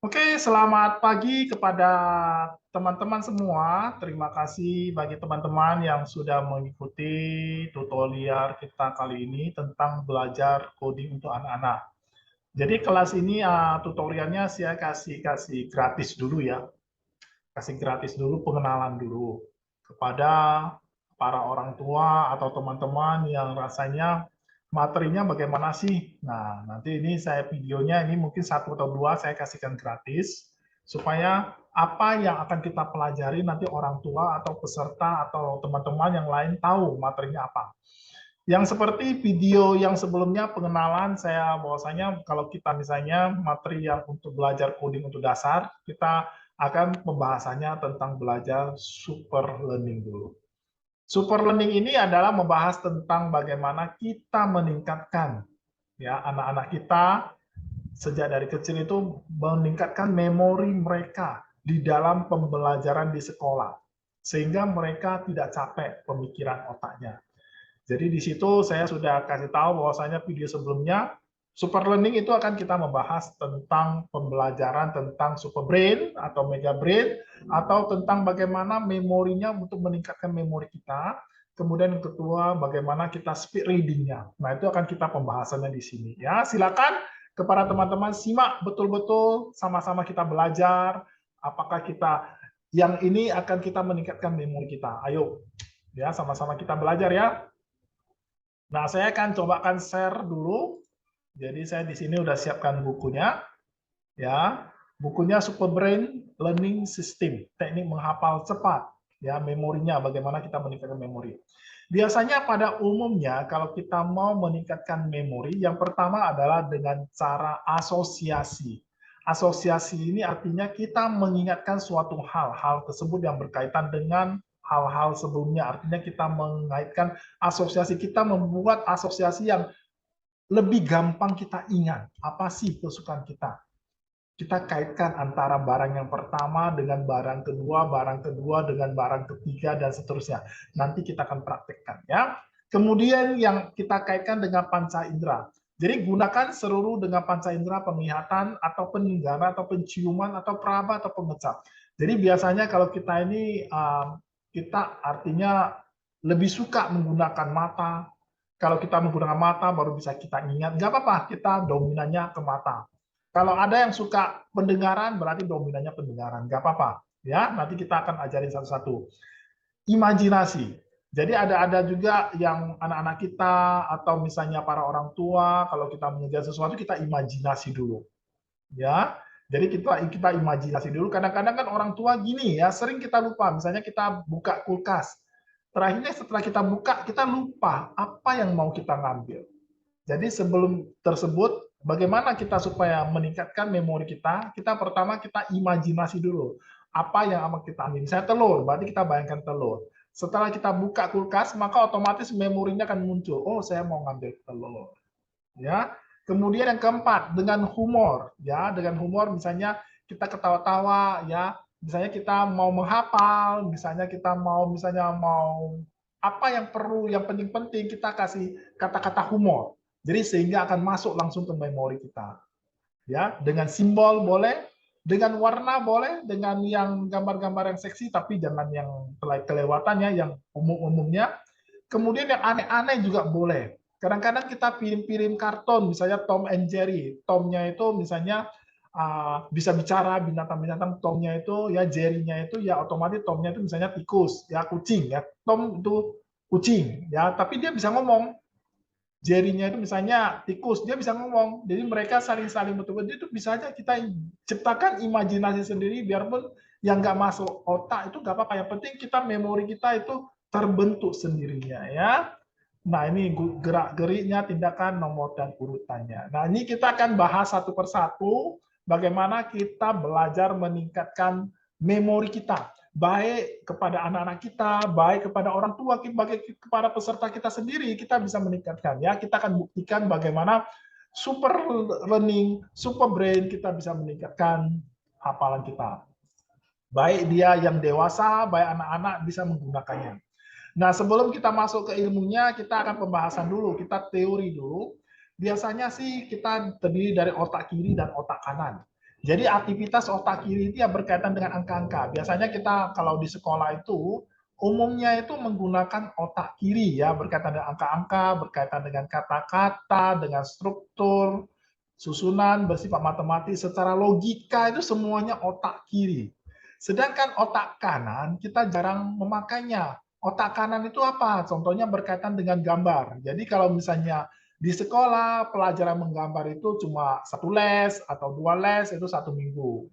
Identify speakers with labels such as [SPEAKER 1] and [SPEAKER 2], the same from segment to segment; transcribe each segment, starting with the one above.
[SPEAKER 1] Oke, selamat pagi kepada teman-teman semua. Terima kasih bagi teman-teman yang sudah mengikuti tutorial kita kali ini tentang belajar coding untuk anak-anak. Jadi kelas ini tutorialnya saya kasih gratis dulu ya. Kasih gratis dulu, pengenalan dulu kepada para orang tua atau teman-teman yang rasanya materinya bagaimana sih. Nah, nanti ini saya videonya ini mungkin satu atau dua saya kasihkan gratis supaya apa yang akan kita pelajari nanti orang tua atau peserta atau teman-teman yang lain tahu materinya apa. Yang seperti video yang sebelumnya pengenalan saya bahwasanya kalau kita misalnya materi yang untuk belajar coding untuk dasar, kita akan pembahasannya tentang belajar super learning dulu. Super learning ini adalah membahas tentang bagaimana kita meningkatkan ya anak-anak kita sejak dari kecil itu meningkatkan memori mereka di dalam pembelajaran di sekolah sehingga mereka tidak capek pemikiran otaknya. Jadi di situ saya sudah kasih tahu bahwasanya video sebelumnya super learning itu akan kita membahas tentang pembelajaran tentang super brain atau mega brain atau tentang bagaimana memorinya untuk meningkatkan memori kita. Kemudian yang kedua bagaimana kita speed reading-nya. Nah, itu akan kita pembahasannya di sini ya. Silakan kepada teman-teman simak betul-betul sama-sama kita belajar apakah kita yang ini akan kita meningkatkan memori kita. Ayo ya sama-sama kita belajar ya. Nah, saya akan cobakan share dulu. Jadi saya di sini udah siapkan bukunya, ya. Bukunya Super Brain Learning System, teknik menghafal cepat, ya, memorinya, bagaimana kita meningkatkan memori. Biasanya pada umumnya kalau kita mau meningkatkan memori, yang pertama adalah dengan cara asosiasi. Asosiasi ini artinya kita mengingatkan suatu hal, hal tersebut yang berkaitan dengan hal-hal sebelumnya. Artinya kita mengaitkan asosiasi, kita membuat asosiasi yang lebih gampang kita ingat. Apa sih kesukaan kita? Kita kaitkan antara barang yang pertama dengan barang kedua dengan barang ketiga, dan seterusnya. Nanti kita akan praktekkan ya. Kemudian yang kita kaitkan dengan panca indera. Jadi gunakan seluruh dengan panca indera penglihatan atau pendengaran atau penciuman atau peraba atau pengecap. Jadi biasanya kalau kita ini kita artinya lebih suka menggunakan mata. Kalau kita menggunakan mata baru bisa kita ingat. Nggak apa-apa, kita dominannya ke mata. Kalau ada yang suka pendengaran, berarti dominannya pendengaran. Nggak apa-apa. Ya, nanti kita akan ajarin satu-satu. Imajinasi. Jadi ada juga yang anak-anak kita atau misalnya para orang tua, kalau kita mengejar sesuatu kita imajinasi dulu. Ya. Jadi kita imajinasi dulu. Kadang-kadang kan orang tua gini ya, sering kita lupa. Misalnya kita buka kulkas. Terakhirnya setelah kita buka, kita lupa apa yang mau kita ngambil. Jadi sebelum tersebut, bagaimana kita supaya meningkatkan memori kita? Kita pertama kita imajinasi dulu. Apa yang akan kita ambil? Misalnya telur, berarti kita bayangkan telur. Setelah kita buka kulkas, maka otomatis memorinya akan muncul. Oh, saya mau ngambil telur. Ya. Kemudian yang keempat, dengan humor. Ya, dengan humor misalnya kita ketawa-tawa, ya. Misalnya kita mau menghafal, misalnya mau apa yang perlu, yang penting-penting kita kasih kata-kata humor. Jadi sehingga akan masuk langsung ke memori kita. Ya, dengan simbol boleh, dengan warna boleh, dengan yang gambar-gambar yang seksi tapi jangan yang kelewatannya, yang umum-umumnya. Kemudian yang aneh-aneh juga boleh. Kadang-kadang kita pirim-pirim karton, misalnya Tom and Jerry. Tomnya itu misalnya bisa bicara, binatang-binatang. Tomnya itu ya, Jerry-nya itu ya otomatis Tomnya itu misalnya tikus, ya kucing ya. Tom itu kucing ya, tapi dia bisa ngomong. Jerry-nya itu misalnya tikus, dia bisa ngomong. Jadi mereka saling-saling betul-betul itu bisa aja kita ciptakan imajinasi sendiri, biarpun yang nggak masuk otak itu nggak apa-apa. Yang penting kita memori kita itu terbentuk sendirinya ya. Nah ini gerak-geriknya, tindakan, nomor, dan urutannya. Nah ini kita akan bahas satu persatu bagaimana kita belajar meningkatkan memori kita. Baik kepada anak-anak kita, baik kepada orang tua, baik kepada peserta kita sendiri, kita bisa meningkatkan. Ya, kita akan buktikan bagaimana super learning, super brain kita bisa meningkatkan hafalan kita. Baik dia yang dewasa, baik anak-anak bisa menggunakannya. Nah, sebelum kita masuk ke ilmunya, kita akan pembahasan dulu, kita teori dulu. Biasanya sih kita terdiri dari otak kiri dan otak kanan. Jadi aktivitas otak kiri itu ya berkaitan dengan angka-angka. Biasanya kita kalau di sekolah itu umumnya itu menggunakan otak kiri ya, berkaitan dengan angka-angka, berkaitan dengan kata-kata, dengan struktur, susunan, bersifat matematis, secara logika itu semuanya otak kiri. Sedangkan otak kanan kita jarang memakainya. Otak kanan itu apa? Contohnya berkaitan dengan gambar. Jadi kalau misalnya di sekolah pelajaran menggambar itu cuma satu les atau dua les itu satu minggu.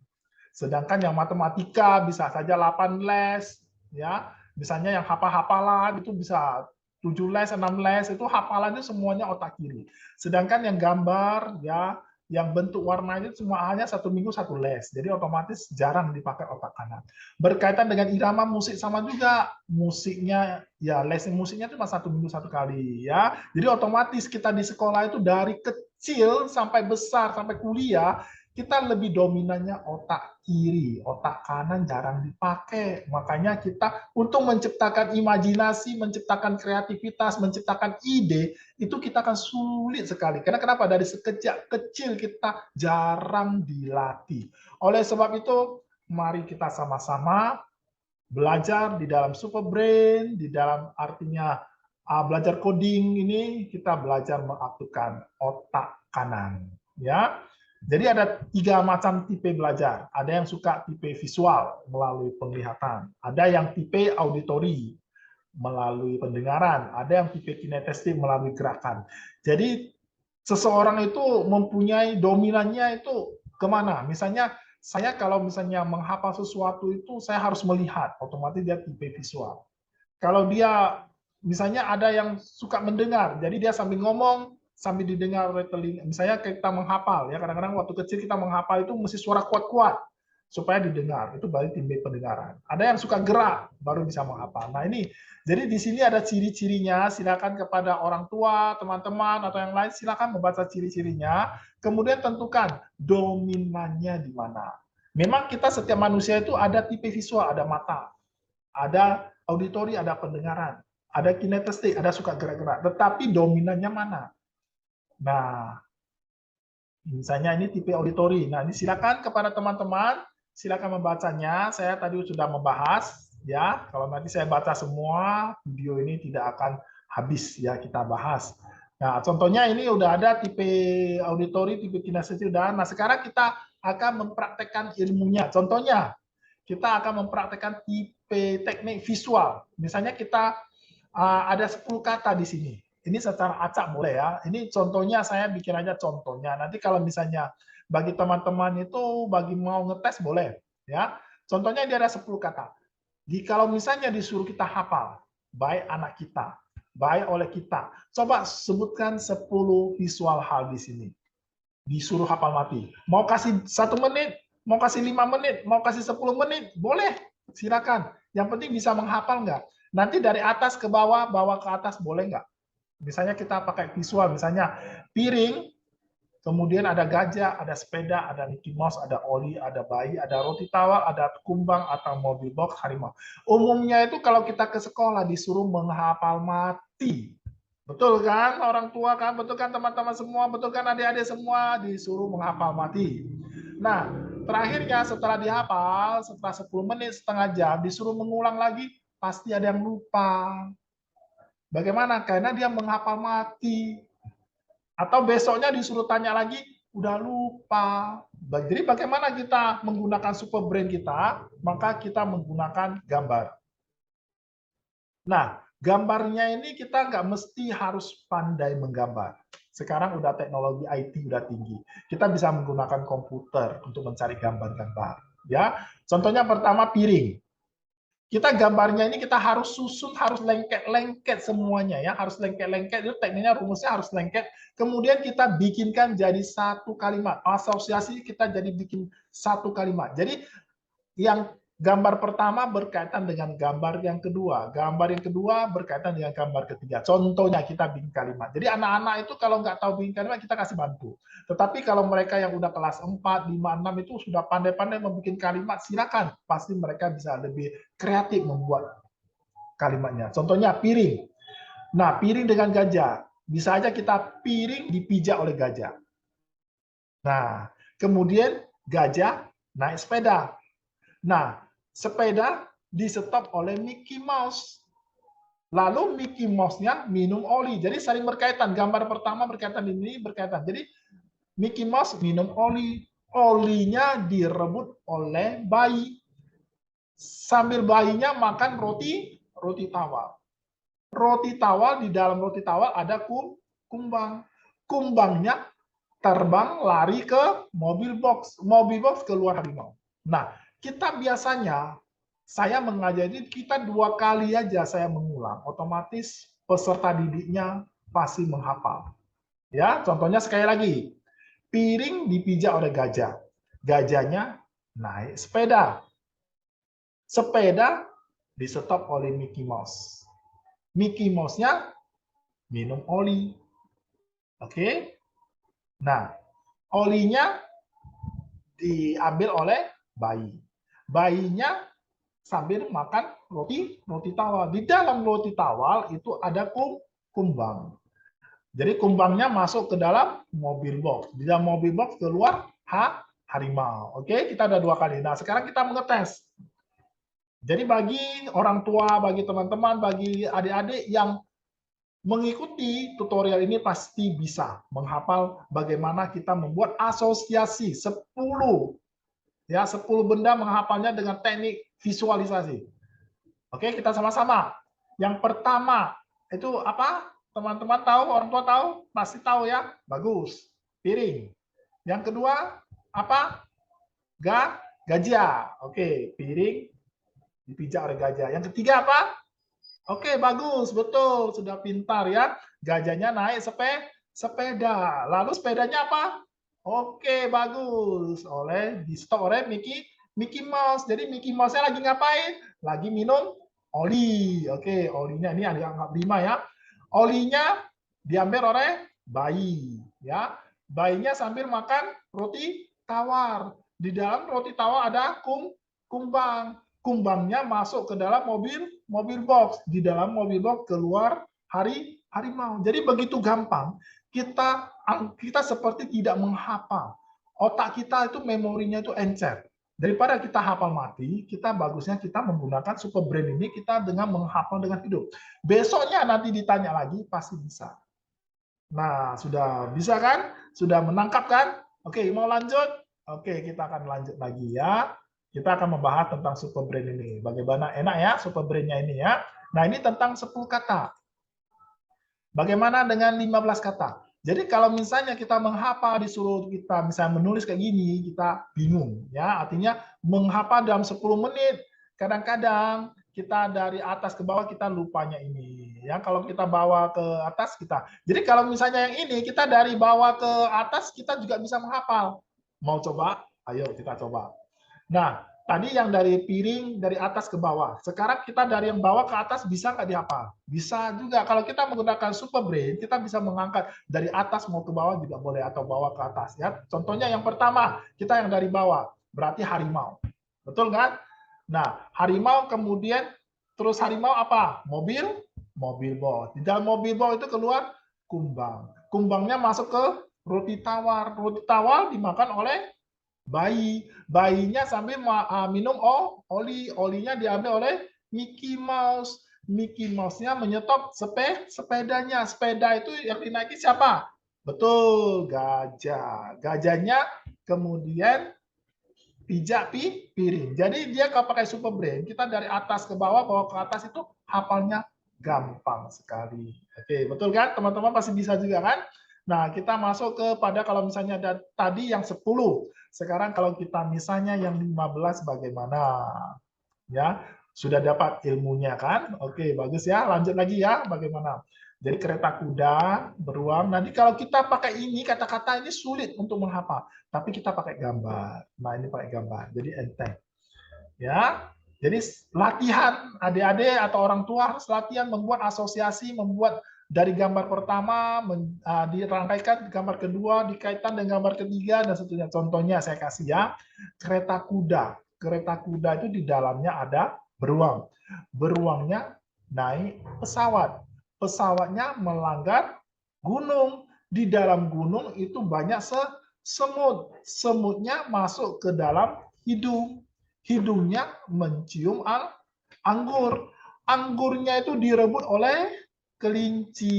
[SPEAKER 1] Sedangkan yang matematika bisa saja 8 les, ya. Misalnya yang hafal-hafalan itu bisa 7 les, 6 les, itu hafalannya semuanya otak kiri. Sedangkan yang gambar, ya, yang bentuk warna itu cuma hanya satu minggu satu les. Jadi otomatis jarang dipakai otak kanan. Berkaitan dengan irama musik sama juga. Musiknya, ya les musiknya cuma satu minggu satu kali. Ya. Jadi otomatis kita di sekolah itu dari kecil sampai besar, sampai kuliah, kita lebih dominannya otak kiri, otak kanan jarang dipakai. Makanya kita untuk menciptakan imajinasi, menciptakan kreativitas, menciptakan ide, itu kita akan sulit sekali. Karena kenapa? Dari sekejap kecil kita jarang dilatih. Oleh sebab itu, mari kita sama-sama belajar di dalam super brain, di dalam artinya belajar coding ini kita belajar mengaktifkan otak kanan, ya. Jadi ada 3 macam tipe belajar. Ada yang suka tipe visual melalui penglihatan, ada yang tipe auditori melalui pendengaran, ada yang tipe kinestetik melalui gerakan. Jadi seseorang itu mempunyai dominannya itu kemana? Misalnya saya kalau misalnya menghafal sesuatu itu saya harus melihat, otomatis dia tipe visual. Kalau dia misalnya ada yang suka mendengar, jadi dia sambil ngomong sambil didengar oleh telinga. Misalnya kita menghafal ya, kadang-kadang waktu kecil kita menghafal itu mesti suara kuat-kuat supaya didengar. Itu berarti tipe pendengaran. Ada yang suka gerak baru bisa menghafal. Nah, ini jadi di sini ada ciri-cirinya. Silakan kepada orang tua, teman-teman atau yang lain silakan membaca ciri-cirinya, kemudian tentukan dominannya di mana. Memang kita setiap manusia itu ada tipe visual, ada mata, ada auditori, ada pendengaran, ada kinestetik, ada suka gerak-gerak. Tetapi dominannya mana? Nah, misalnya ini tipe auditori. Nah, ini silakan kepada teman-teman, silakan membacanya. Saya tadi sudah membahas, ya. Kalau nanti saya baca semua, video ini tidak akan habis ya kita bahas. Nah, contohnya ini udah ada tipe auditori, tipe kinestetik udah. Nah, sekarang kita akan mempraktekkan ilmunya. Contohnya, kita akan mempraktekkan tipe teknik visual. Misalnya kita ada 10 kata di sini. Ini secara acak boleh ya. Ini contohnya saya bikin aja contohnya. Nanti kalau misalnya bagi teman-teman itu bagi mau ngetes boleh ya. Contohnya dia ada 10 kata. Kalau misalnya disuruh kita hafal, baik anak kita, baik oleh kita, coba sebutkan 10 visual hal di sini. Disuruh hafal mati. Mau kasih 1 menit, mau kasih 5 menit, mau kasih 10 menit, boleh. Silakan. Yang penting bisa menghafal nggak? Nanti dari atas ke bawah, bawah ke atas, boleh nggak? Misalnya kita pakai visual, misalnya piring, kemudian ada gajah, ada sepeda, ada Mickey Mouse, ada Oli, ada bayi, ada roti tawar, ada kumbang atau mobil box harimau. Umumnya itu kalau kita ke sekolah disuruh menghafal mati. Betul kan orang tua kan, betul kan teman-teman semua, betul kan adik-adik semua disuruh menghafal mati. Nah, terakhirnya setelah dihafal, setelah 10 menit, setengah jam, disuruh mengulang lagi, pasti ada yang lupa. Bagaimana? Karena dia menghafal mati. Atau besoknya disuruh tanya lagi, udah lupa. Jadi bagaimana kita menggunakan super brain kita? Maka kita menggunakan gambar. Nah, gambarnya ini kita nggak mesti harus pandai menggambar. Sekarang udah teknologi IT udah tinggi. Kita bisa menggunakan komputer untuk mencari gambar-gambar. Ya, contohnya pertama piring. Kita gambarnya ini kita harus susun, harus lengket-lengket semuanya ya, harus lengket-lengket. Itu tekniknya rumusnya harus lengket. Kemudian kita bikinkan jadi satu kalimat. Asosiasi kita jadi bikin satu kalimat. Jadi yang gambar pertama berkaitan dengan gambar yang kedua berkaitan dengan gambar ketiga. Contohnya kita bikin kalimat. Jadi anak-anak itu kalau nggak tahu bikin kalimat, kita kasih bantu. Tetapi kalau mereka yang udah kelas 4, 5, 6 itu sudah pandai-pandai membuat kalimat, silakan. Pasti mereka bisa lebih kreatif membuat kalimatnya. Contohnya piring. Nah, piring dengan gajah. Bisa aja kita piring dipijak oleh gajah. Nah, kemudian Gajah naik sepeda. Nah, sepeda di-stop oleh Mickey Mouse. Lalu Mickey Mouse-nya minum oli. Jadi saling berkaitan. Gambar pertama berkaitan, ini berkaitan. Jadi Mickey Mouse minum oli. Olinya direbut oleh bayi. Sambil bayinya makan roti tawar. Roti tawar, di dalam roti tawar ada kumbang. Kumbangnya terbang lari ke mobil box. Mobil box keluar harimau. Nah, kita biasanya, saya mengajari kita 2 kali aja saya mengulang, otomatis peserta didiknya pasti menghafal. Ya, contohnya sekali lagi, piring dipijak oleh gajah, gajahnya naik sepeda, sepeda di-stop oleh Mickey Mouse, Mickey Mouse-nya minum oli. Oke, nah olinya diambil oleh bayi, bayinya sambil makan roti tawar. Di dalam roti tawar itu ada kumbang. Jadi kumbangnya masuk ke dalam mobil box. Di dalam mobil box keluar harimau. Oke, kita ada 2 kali. Nah, sekarang kita mengetes. Jadi bagi orang tua, bagi teman-teman, bagi adik-adik yang mengikuti tutorial ini pasti bisa menghafal bagaimana kita membuat asosiasi 10 ya, 10 benda menghafalnya dengan teknik visualisasi. Oke, kita sama-sama. Yang pertama itu apa? Teman-teman tahu, orang tua tahu? Pasti tahu ya. Bagus. Piring. Yang kedua apa? Gajah. Oke, piring dipijak oleh gajah. Yang ketiga apa? Oke, bagus. Betul, sudah pintar ya. Gajahnya naik sepeda. Lalu sepedanya apa? Oke, bagus. Di-stop oleh Mickey Mouse. Jadi Mickey Mouse-nya lagi ngapain? Lagi minum oli. Oke, olinya ini ada anggap 5 ya. Olinya diambil oleh bayi, ya. Bayinya sambil makan roti tawar. Di dalam roti tawar ada kumbang. Kumbangnya masuk ke dalam mobil box. Di dalam mobil box keluar harimau. Jadi begitu gampang. Kita seperti tidak menghafal. Otak kita itu memorinya itu encer. Daripada kita hafal mati, kita bagusnya kita menggunakan super brain ini kita dengan menghafal dengan hidup. Besoknya nanti ditanya lagi pasti bisa. Nah, sudah bisa kan? Sudah menangkap kan? Oke, mau lanjut? Oke, kita akan lanjut lagi ya. Kita akan membahas tentang super brain ini. Bagaimana enak ya super brain-nya ini ya. Nah, ini tentang 10 kata. Bagaimana dengan 15 kata? Jadi kalau misalnya kita menghafal disuruh kita misalnya menulis kayak gini, kita bingung ya. Artinya menghafal dalam 10 menit. Kadang-kadang kita dari atas ke bawah kita lupanya ini. Ya, kalau kita bawa ke atas kita. Jadi kalau misalnya yang ini kita dari bawah ke atas kita juga bisa menghafal. Mau coba? Ayo kita coba. Nah, tadi yang dari piring dari atas ke bawah. Sekarang kita dari yang bawah ke atas bisa nggak dihafal? Bisa juga. Kalau kita menggunakan super brain, kita bisa mengangkat dari atas mau ke bawah juga boleh atau bawah ke atas ya. Contohnya yang pertama, kita yang dari bawah, berarti harimau. Betul kan? Nah, harimau kemudian terus harimau apa? Mobil box. Di dalam mobil box itu keluar kumbang. Kumbangnya masuk ke roti tawar. Roti tawar dimakan oleh bayi. Bayinya sambil minum oli. Olinya diambil oleh Mickey Mouse. Mickey Mouse-nya menyetop sepedanya. Sepeda itu yang dinaiki siapa? Betul, gajah. Gajahnya kemudian pijak piring. Jadi dia kalau pakai super brain, kita dari atas ke bawah ke atas itu hafalnya gampang sekali. Oke, betul kan? Teman-teman pasti bisa juga kan? Nah, kita masuk kepada kalau misalnya ada tadi yang 10. Sekarang kalau kita misalnya yang 15 bagaimana? Ya, sudah dapat ilmunya kan? Oke, bagus ya. Lanjut lagi ya, bagaimana? Jadi kereta kuda, beruang. Nanti kalau kita pakai ini, kata-kata ini sulit untuk menghafal. Tapi kita pakai gambar. Nah, ini pakai gambar. Jadi enteng. Ya, jadi latihan adik-adik atau orang tua harus latihan membuat asosiasi, membuat dari gambar pertama dirangkaikan gambar kedua dikaitkan dengan gambar ketiga dan seterusnya. Contohnya saya kasih ya, kereta kuda. Kereta kuda itu di dalamnya ada beruang. Beruangnya naik pesawat. Pesawatnya melanggar gunung. Di dalam gunung itu banyak semut. Semutnya masuk ke dalam hidung. Hidungnya mencium anggur. Anggurnya itu direbut oleh kelinci.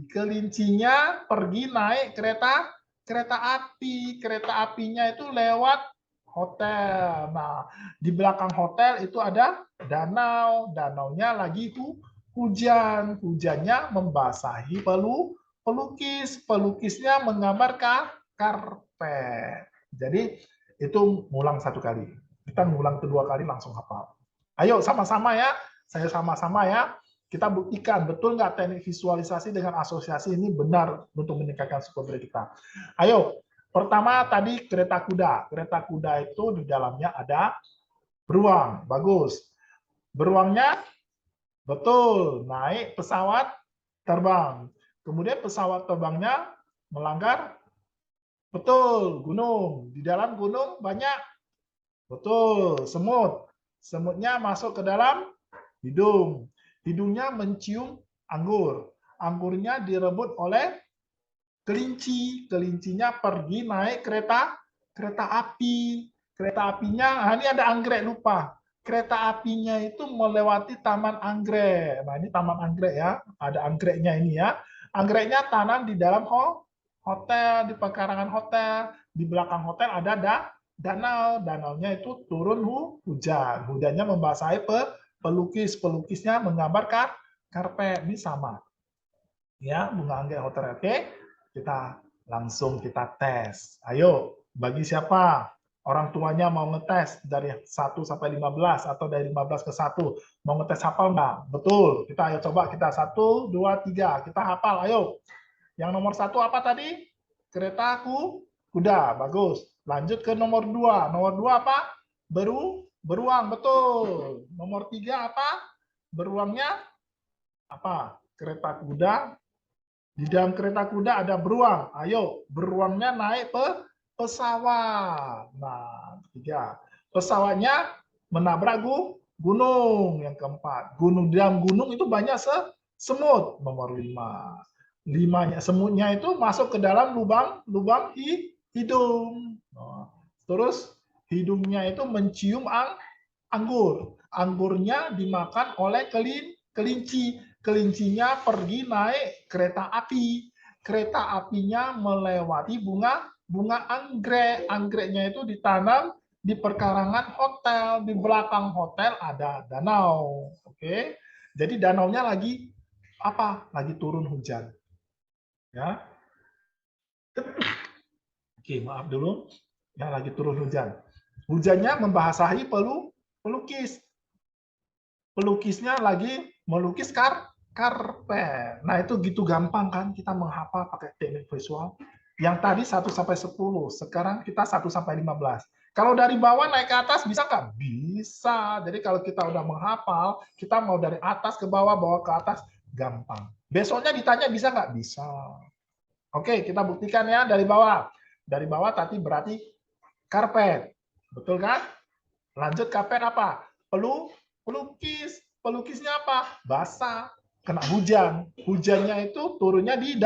[SPEAKER 1] Kelincinya pergi naik kereta api. Kereta apinya itu lewat hotel. Nah, di belakang hotel itu ada danau. Danaunya lagi hujan. Hujannya membasahi pelukis. Pelukisnya menggambarkan karpet. Jadi itu ngulang satu kali. Kita ngulang kedua kali langsung hafal. Ayo sama-sama ya. Saya sama-sama ya. Kita buktikan betul nggak teknik visualisasi dengan asosiasi ini benar untuk meningkatkan vocabulary kita. Ayo, pertama tadi kereta kuda. Kereta kuda itu di dalamnya ada beruang. Bagus. Beruangnya betul, naik pesawat terbang. Kemudian pesawat terbangnya melanggar, betul, gunung. Di dalam gunung banyak, betul, semut. Semutnya masuk ke dalam hidung. Hidungnya mencium anggur. Anggurnya direbut oleh kelinci. Kelincinya pergi naik kereta api. Kereta apinya, ini ada anggrek, lupa. Kereta apinya itu melewati taman anggrek. Nah, ini taman anggrek ya. Ada anggreknya ini ya. Anggreknya tanam di dalam hotel, di pekarangan hotel. Di belakang hotel ada danau. Danaunya itu turun hujan. Hujannya membasahi pelukis. Pelukisnya menggambarkan karpet. Ini sama. Ya, bunga anggrek hotel. Oke, kita tes. Ayo, bagi siapa? Orang tuanya mau ngetes dari 1 sampai 15 atau dari 15 ke 1. Mau ngetes hafal nggak? Betul. Kita ayo coba kita 1, 2, 3. Kita hafal. Ayo. Yang nomor 1 apa tadi? Kereta kuda. Bagus. Lanjut ke nomor 2. Nomor 2 apa? Beruang. Betul. Nomor 3 apa? Beruangnya apa? Kereta kuda. Di dalam kereta kuda ada beruang. Ayo, beruangnya naik pesawat. Nah, 3. Pesawatnya menabrak gunung. Yang keempat, gunung. Di dalam gunung itu banyak semut. Nomor 5. Limanya semutnya itu masuk ke dalam lubang hidung. Nah, terus hidungnya itu mencium anggur. Anggurnya dimakan oleh kelinci. Kelincinya pergi naik kereta api. Kereta apinya melewati bunga anggrek. Anggreknya itu ditanam di perkarangan hotel. Di belakang hotel ada danau. Oke. Jadi danaunya lagi apa? Lagi turun hujan. Ya. Oke, maaf dulu. Ya, lagi turun hujan. Hujannya membasahi pelukis. Pelukisnya lagi melukis karpet. Nah, itu gitu gampang kan kita menghafal pakai teknik visual. Yang tadi 1 sampai 10, sekarang kita 1 sampai 15. Kalau dari bawah naik ke atas bisa nggak? Bisa. Jadi kalau kita udah menghafal, kita mau dari atas ke bawah, bawah ke atas, gampang. Besoknya ditanya bisa nggak? Bisa. Oke, kita buktikan ya dari bawah. Dari bawah tadi berarti karpet. Betul kan? Lanjut karpet apa? Pelukis. Pelukisnya apa? Basah. Kena hujan. Hujannya itu turunnya di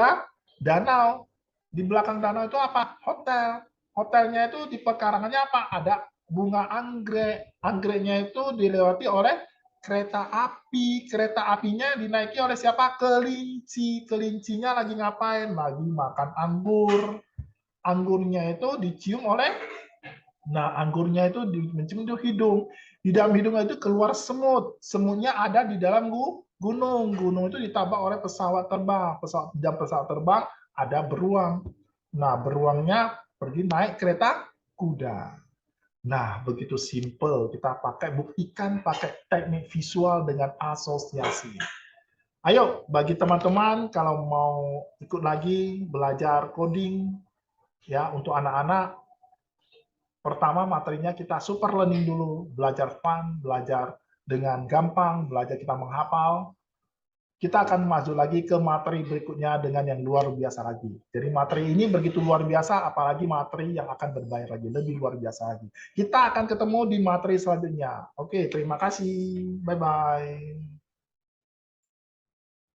[SPEAKER 1] danau. Di belakang danau itu apa? Hotel. Hotelnya itu di pekarangannya apa? Ada bunga anggrek. Anggreknya itu dilewati oleh kereta api. Kereta apinya dinaiki oleh siapa? Kelinci. Kelincinya lagi ngapain? Lagi makan anggur. Anggurnya itu dicium oleh, nah anggurnya itu mencium itu hidung. Di dalam hidung itu keluar semut. Semutnya ada di dalam gunung. Gunung itu ditabrak oleh pesawat terbang. Pesawat terbang ada beruang. Nah, beruangnya pergi naik kereta kuda. Nah, begitu simple. Kita buktikan pakai teknik visual dengan asosiasi. Ayo, bagi teman-teman kalau mau ikut lagi belajar coding, ya untuk anak-anak, pertama materinya kita super learning dulu, belajar fun, belajar dengan gampang, belajar kita menghafal. Kita akan maju lagi ke materi berikutnya dengan yang luar biasa lagi. Jadi materi ini begitu luar biasa, apalagi materi yang akan berbayar lagi, lebih luar biasa lagi. Kita akan ketemu di materi selanjutnya. Oke, terima kasih. Bye-bye.